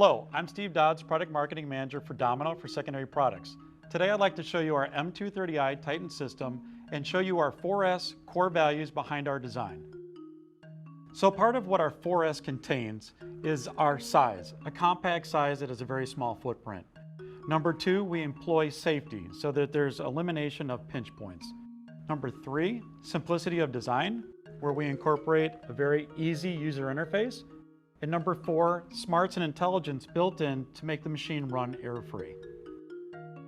Hello, I'm Steve Dods, Product Marketing Manager for Domino for Secondary Products. Today I'd like to show you our M230i Titan system and show you our 4S core values behind our design. So part of what our 4S contains is our size, a compact size that has a very small footprint. Number 2, we employ safety so that there's elimination of pinch points. Number 3, simplicity of design, where we incorporate a very easy user interface. And number 4, smarts and intelligence built in to make the machine run error-free.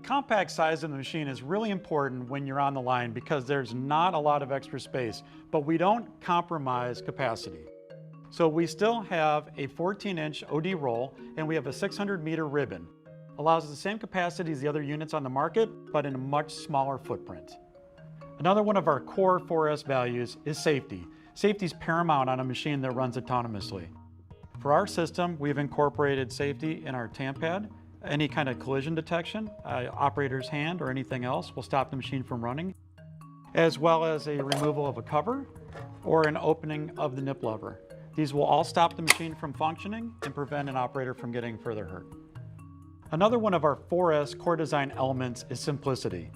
Compact size of the machine is really important when you're on the line because there's not a lot of extra space, but we don't compromise capacity. So we still have a 14-inch OD roll and we have a 600-meter ribbon. Allows us the same capacity as the other units on the market, but in a much smaller footprint. Another one of our core 4S values is safety. Safety is paramount on a machine that runs autonomously. For our system, we've incorporated safety in our tamp pad. Any kind of collision detection, operator's hand or anything else will stop the machine from running, as well as a removal of a cover or an opening of the nip lever. These will all stop the machine from functioning and prevent an operator from getting further hurt. Another one of our 4S core design elements is simplicity.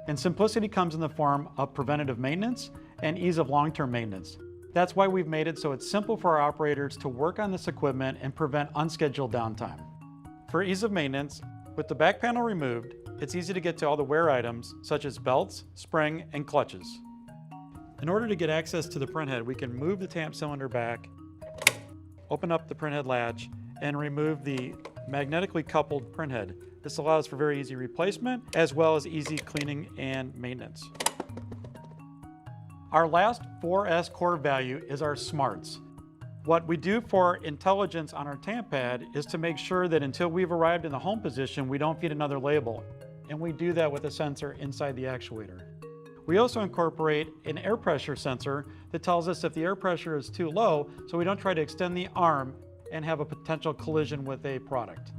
And simplicity comes in the form of preventative maintenance and ease of long-term maintenance. That's why we've made it so it's simple for our operators to work on this equipment and prevent unscheduled downtime. For ease of maintenance, with the back panel removed, it's easy to get to all the wear items such as belts, spring, and clutches. In order to get access to the printhead, we can move the tamp cylinder back, open up the printhead latch, and remove the magnetically coupled printhead. This allows for very easy replacement as well as easy cleaning and maintenance. Our last 4S core value is our smarts. What we do for intelligence on our tamp pad is to make sure that until we've arrived in the home position, we don't feed another label. And we do that with a sensor inside the actuator. We also incorporate an air pressure sensor that tells us if the air pressure is too low, so we don't try to extend the arm and have a potential collision with a product.